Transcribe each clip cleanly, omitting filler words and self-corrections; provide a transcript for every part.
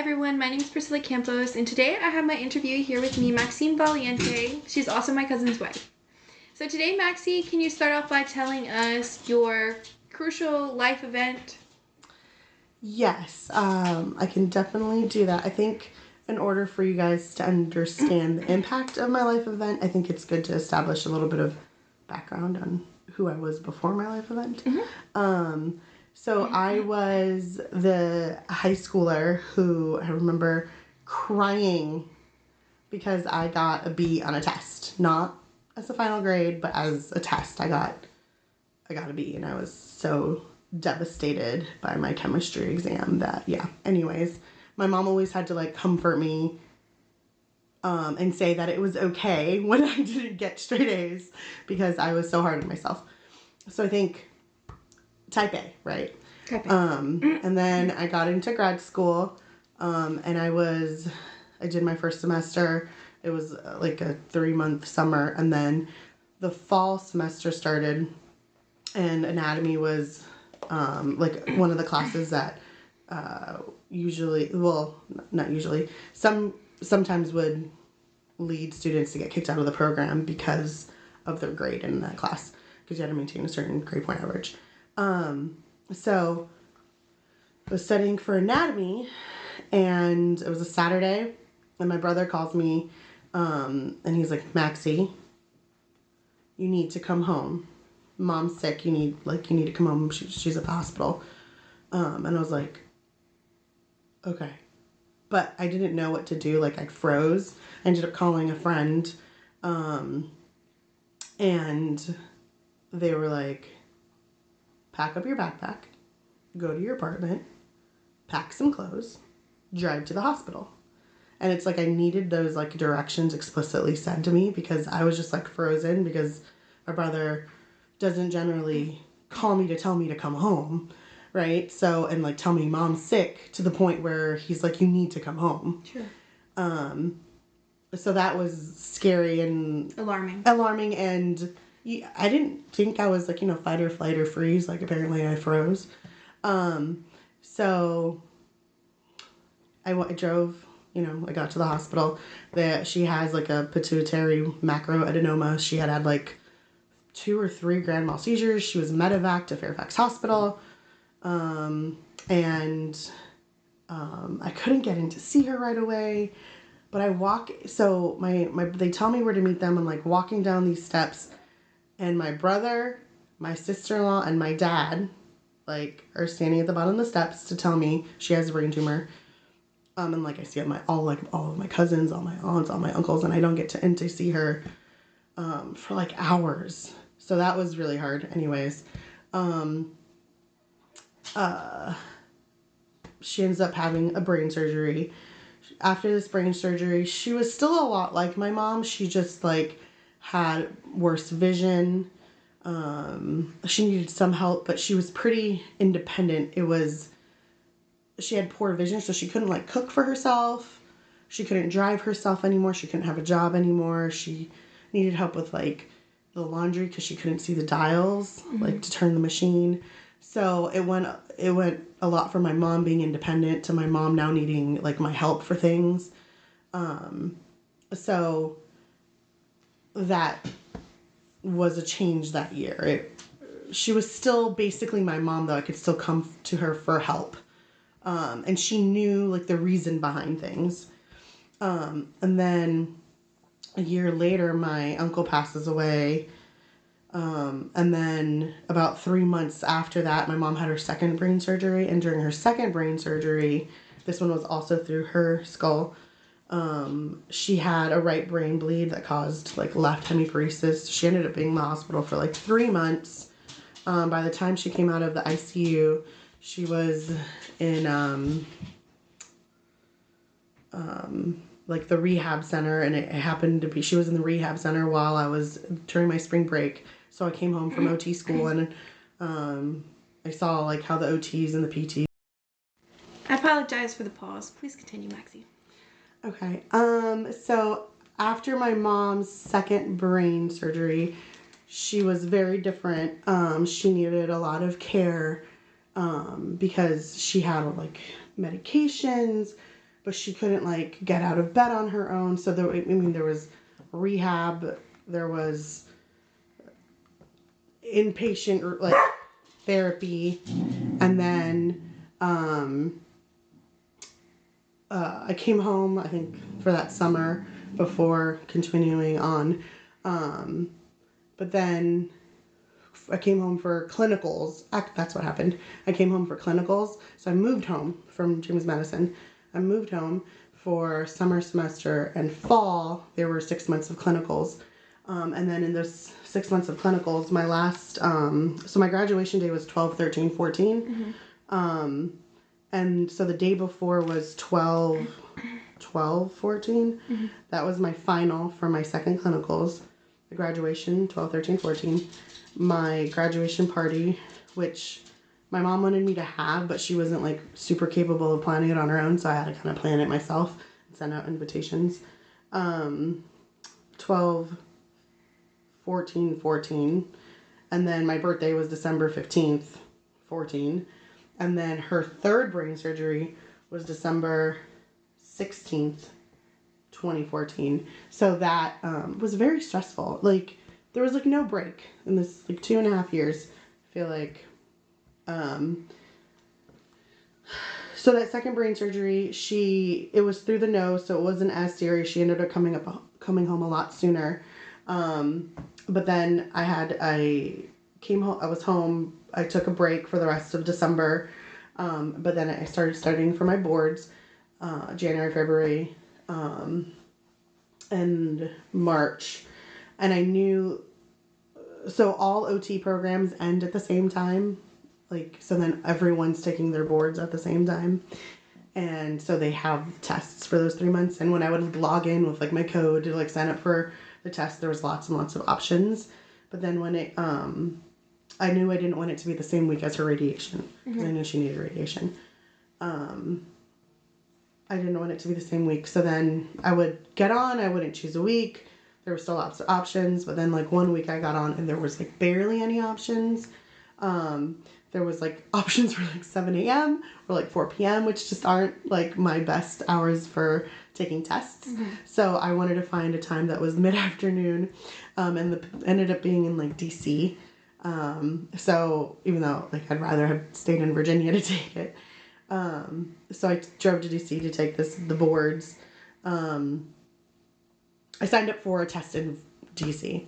everyone, my name is Priscilla Campos, and today I have my interview here with me, Maxine Valiente. She's also my cousin's wife. So today, Maxie, can you start off by telling us your crucial life event? Yes, I can definitely do that. I think in order for you guys to understand the impact of my life event, I think it's good to establish a little bit of background on who I was before my life event. So I was the high schooler who I remember crying because I got a B on a test. Not as a final grade, but as a test. I got a B, and I was so devastated by my chemistry exam that, yeah. Anyways, my mom always had to comfort me and say that it was okay when I didn't get straight A's because I was so hard on myself. So I think type A, right? Type A. And then I got into grad school, and I did my first semester. It was like a 3-month summer, and then the fall semester started, and anatomy was one of the classes that sometimes would lead students to get kicked out of the program because of their grade in that class, because you had to maintain a certain grade point average. So I was studying for anatomy, and it was a Saturday, and my brother calls me, and he's like, Maxie, you need to come home. Mom's sick. You need to come home. She's at the hospital. And I was like, okay. But I didn't know what to do. I froze. I ended up calling a friend. And they were like, pack up your backpack, go to your apartment, pack some clothes, drive to the hospital. And it's I needed those directions explicitly said to me, because I was just frozen, because my brother doesn't generally call me to tell me to come home, right? So, and tell me mom's sick, to the point where he's like, you need to come home. Sure. So that was scary and Alarming, and I didn't think I was fight or flight or freeze. Apparently I froze. So I drove, I got to the hospital. That she has a pituitary macroadenoma. She had 2 or 3 grand mal seizures. She was medevac to Fairfax Hospital. I couldn't get in to see her right away. But they tell me where to meet them. I'm walking down these steps, and my brother, my sister-in-law, and my dad are standing at the bottom of the steps to tell me she has a brain tumor. And I see all of my cousins, all my aunts, all my uncles, and I don't get in to see her for hours. So that was really hard. Anyways, she ends up having a brain surgery. After this brain surgery, she was still a lot like my mom. She just had worse vision. She needed some help, but she was pretty independent. She had poor vision, so she couldn't cook for herself. She couldn't drive herself anymore. She couldn't have a job anymore. She needed help with the laundry, because she couldn't see the dials, to turn the machine. So it went a lot from my mom being independent to my mom now needing my help for things. So that was a change that year. She was still basically my mom, though. I could still come to her for help. And she knew the reason behind things. And then a year later, my uncle passes away. And then about 3 months after that, my mom had her second brain surgery. And during her second brain surgery, this one was also through her skull, she had a right brain bleed that caused left hemiparesis. She ended up being in the hospital for 3 months. By the time she came out of the ICU, she was in the rehab center, and it happened to be, she was in the rehab center while I was during my spring break. So I came home from OT school, and I saw how the OTs and the PTs. I apologize for the pause. Please continue, Maxie. Okay. So after my mom's second brain surgery, she was very different. She needed a lot of care, because she had medications. but she couldn't like get out of bed on her own. So there was rehab, there was inpatient or like therapy, and then I came home, I think, for that summer before continuing on. But then I came home for clinicals. That's what happened. I came home for clinicals. So I moved home from James Madison. I moved home for summer semester and fall. There were 6 months of clinicals. And then in those 6 months of clinicals, my last, so my graduation day was 12, 13, 14. And so the day before was 12, 14. That was my final for my second clinicals. The graduation, 12, 13, 14. My graduation party, which my mom wanted me to have, but she wasn't like super capable of planning it on her own, so I had to kind of plan it myself and send out invitations. 12, 14, 14. And then my birthday was December 15th, 14. And then her third brain surgery was December 16th, 2014. So that was very stressful. Like, there was like no break in this like 2.5 years. I feel like. So that second brain surgery, it was through the nose, so it wasn't as serious. She ended up coming home a lot sooner. But then I came home. I was home. I took a break for the rest of December. But then I started studying for my boards, January, February, and March. And I knew, so all OT programs end at the same time. Like, so then everyone's taking their boards at the same time. And so they have tests for those 3 months. And when I would log in with like my code to like sign up for the test, there was lots and lots of options. But then when I knew I didn't want it to be the same week as her radiation, because I knew she needed radiation. I didn't want it to be the same week. So then I would get on, I wouldn't choose a week. There were still lots of options, but then like 1 week I got on and there was like barely any options. There was like options for like 7 a.m. or like 4 p.m., which just aren't like my best hours for taking tests. So I wanted to find a time that was mid-afternoon, and ended up being in like DC. So even though like I'd rather have stayed in Virginia to take it. So I drove to DC to take the boards. I signed up for a test in DC.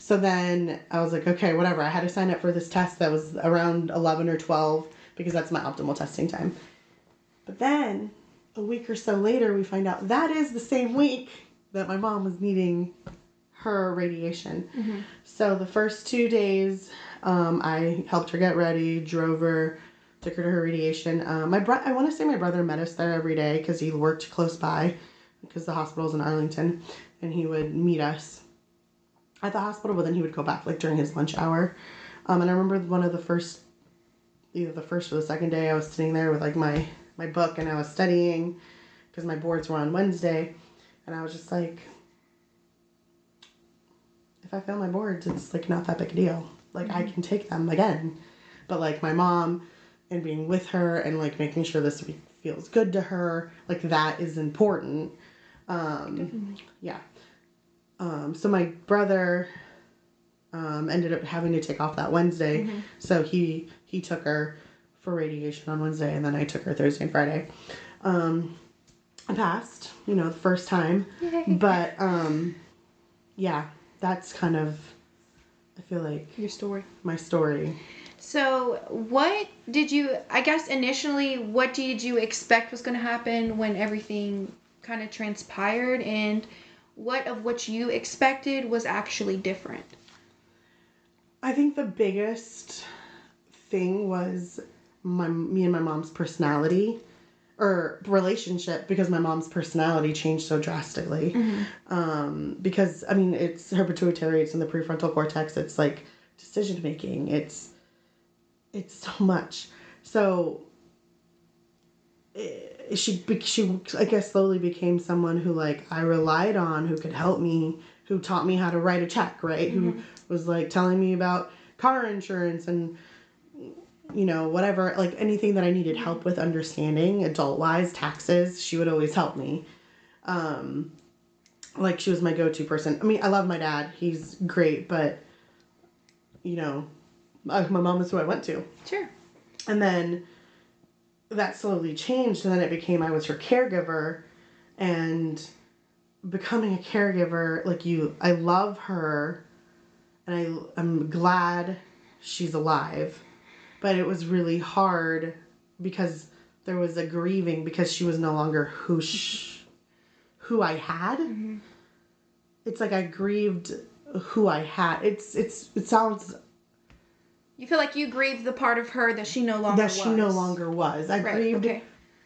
So then I was like, okay, whatever. I had to sign up for this test that was around 11 or 12 because that's my optimal testing time. But then a week or so later, we find out that is the same week that my mom was needing her radiation. So the first 2 days, I helped her get ready, drove her, took her to her radiation. I want to say my brother met us there every day because he worked close by because the hospital's in Arlington, and he would meet us at the hospital, but then he would go back like during his lunch hour. And I remember either the first or the second day, I was sitting there with like my book and I was studying because my boards were on Wednesday, and I was just like, if I fail my boards, it's like not that big a deal. Like I can take them again. But like my mom and being with her and like making sure this week feels good to her, like that is important. Yeah. So my brother ended up having to take off that Wednesday. So he took her for radiation on Wednesday, and then I took her Thursday and Friday. I passed, the first time. Yay. But yeah, that's kind of, I feel like, my story. So initially, what did you expect was going to happen when everything kind of transpired, and what you expected was actually different? I think the biggest thing was me and my mom's personality or relationship, because my mom's personality changed so drastically. Because I mean, it's her pituitary, it's in the prefrontal cortex, it's like decision making, it's so much. So she I guess slowly became someone who like I relied on, who could help me, who taught me how to write a check, right? Who was like telling me about car insurance and you know, whatever, like anything that I needed help with understanding adult wise, taxes, she would always help me. Like she was my go-to person. I mean, I love my dad. He's great, but you know, my mom is who I went to. Sure. And then that slowly changed, and then it became I was her caregiver, and becoming a caregiver, like I love her, and I'm glad she's alive, but it was really hard because there was a grieving because she was no longer who I had. Mm-hmm. It's like I grieved who I had. It sounds. You feel like you grieved the part of her that she no longer was. That she no longer was. I grieved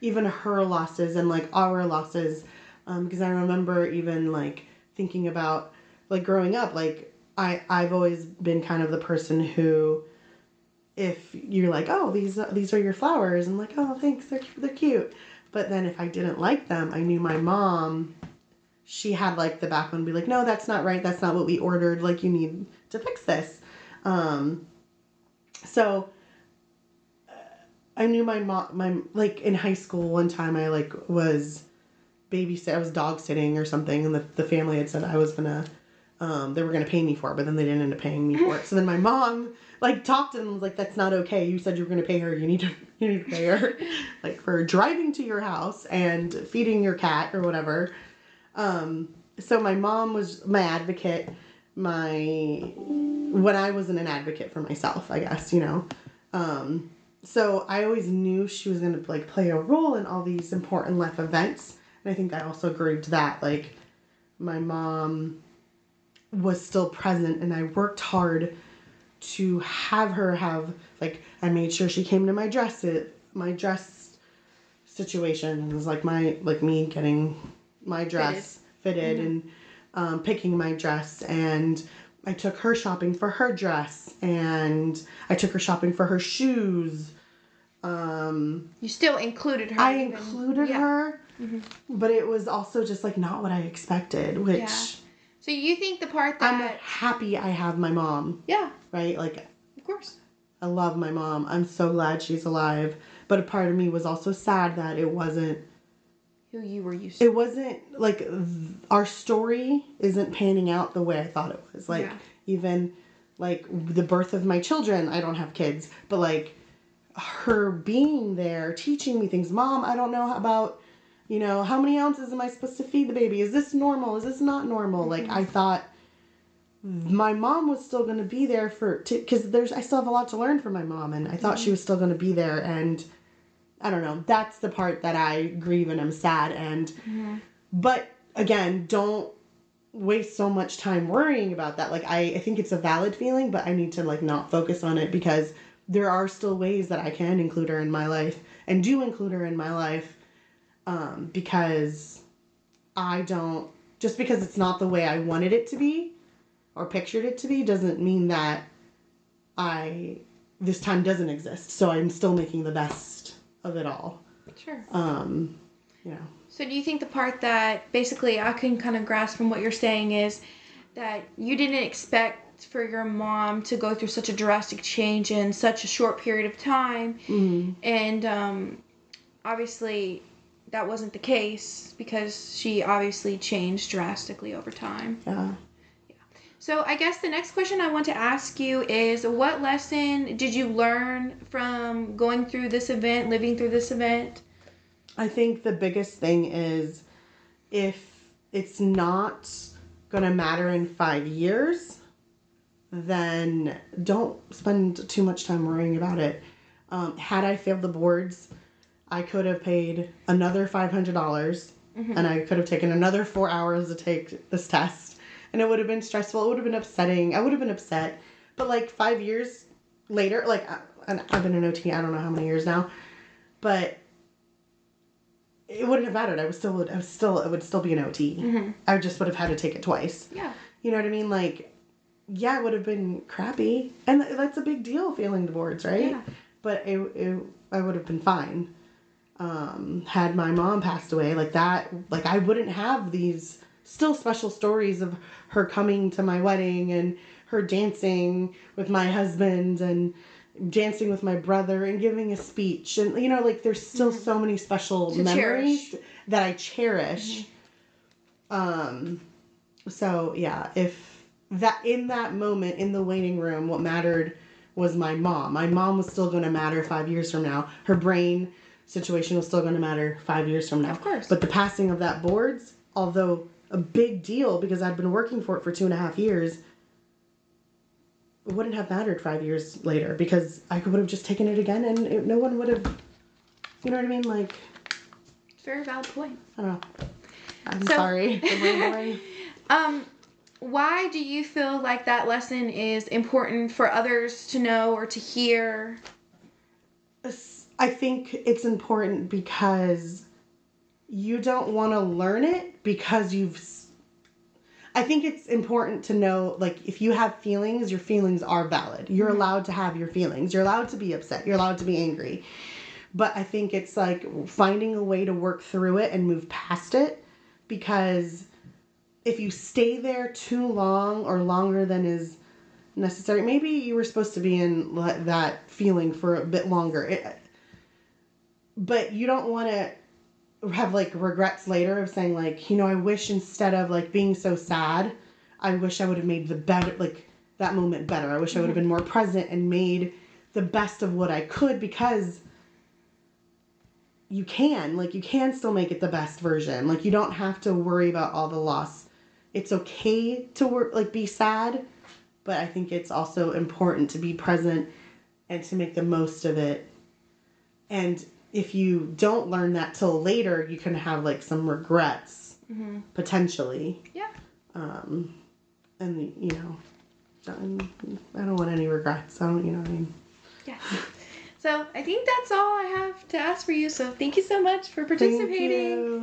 even her losses and like our losses, because I remember even like thinking about like growing up. Like I've always been kind of the person who, if you're like, oh, these are your flowers, and like, oh, thanks, they're cute. But then if I didn't like them, I knew my mom. She had like the backbone to be like, no, that's not right. That's not what we ordered. Like you need to fix this. So I knew my mom, like in high school one time I like was I was dog sitting or something, and the family had said I was gonna, they were gonna pay me for it, but then they didn't end up paying me for it. So then my mom like talked to them and was like, that's not okay. You said you were gonna pay her. You need to pay her like for driving to your house and feeding your cat or whatever. So my mom was my advocate, when I wasn't an advocate for myself, I guess, you know. So I always knew she was going to like play a role in all these important life events. And I think I also grieved that, like my mom was still present, and I worked hard to have her like, I made sure she came to my dress situation. It was like me getting my dress fitted and picking my dress, and I took her shopping for her dress, and I took her shopping for her shoes. You still included her. I included her, but it was also just like not what I expected, which... Yeah. So you think the part that... I'm happy I have my mom. Yeah. Right? Like... Of course. I love my mom. I'm so glad she's alive. But a part of me was also sad that it wasn't... Who you were used to. It wasn't, like, our story isn't panning out the way I thought it was. Like, even, like, the birth of my children, I don't have kids, but, like, her being there, teaching me things. Mom, I don't know about, you know, how many ounces am I supposed to feed the baby? Is this normal? Is this not normal? Mm-hmm. Like, I thought my mom was still going to be there because I still have a lot to learn from my mom, and I thought she was still going to be there, and... I don't know. That's the part that I grieve and I'm sad. And, but again, don't waste so much time worrying about that. Like, I think it's a valid feeling, but I need to like not focus on it, because there are still ways that I can include her in my life and do include her in my life. Because just because it's not the way I wanted it to be or pictured it to be doesn't mean that this time doesn't exist. So I'm still making the best of it all. Sure. Yeah. So do you think the part that basically I can kind of grasp from what you're saying is that you didn't expect for your mom to go through such a drastic change in such a short period of time, and obviously that wasn't the case because she obviously changed drastically over time. Yeah. So I guess the next question I want to ask you is, what lesson did you learn from going through this event, living through this event? I think the biggest thing is, if it's not going to matter in 5 years, then don't spend too much time worrying about it. Had I failed the boards, I could have paid another $500, and I could have taken another 4 hours to take this test. And it would have been stressful. It would have been upsetting. I would have been upset. But like 5 years later, like I've been an OT, I don't know how many years now, but it wouldn't have mattered. It would still be an OT. I just would have had to take it twice. Yeah. You know what I mean? Like, yeah, it would have been crappy. And that's a big deal, failing the boards, right? Yeah. But I would have been fine. Had my mom passed away like that, like I wouldn't have these still special stories of her coming to my wedding and her dancing with my husband and dancing with my brother and giving a speech. And, you know, like, there's still so many special To memories cherish. that I cherish. So, yeah, if that, in that moment, in the waiting room, what mattered was my mom. My mom was still going to matter 5 years from now. Her brain situation was still going to matter 5 years from now. Of course. But the passing of that boards, although a big deal because I'd been working for it for 2.5 years, it wouldn't have mattered 5 years later because I would have just taken it again and no one would have, you know what I mean? Like, Very valid point. I don't know. I'm So- sorry for rambling. Why do you feel like that lesson is important for others to know or to hear? I think it's important because you don't want to learn it because I think it's important to know, like, if you have feelings, your feelings are valid. You're allowed to have your feelings. You're allowed to be upset. You're allowed to be angry. But I think it's like finding a way to work through it and move past it, because if you stay there too long or longer than is necessary, maybe you were supposed to be in that feeling for a bit longer. But you don't want to have like regrets later of saying, like, you know, I wish instead of like being so sad, I wish I would have made that moment better. I wish I would have been more present and made the best of what I could, because you can still make it the best version. Like, you don't have to worry about all the loss. It's okay to be sad, but I think it's also important to be present and to make the most of it. And if you don't learn that till later, you can have like some regrets, potentially. Yeah. And you know, I don't want any regrets. I don't, you know what I mean? Yes. So I think that's all I have to ask for you. So thank you so much for participating. Thank you.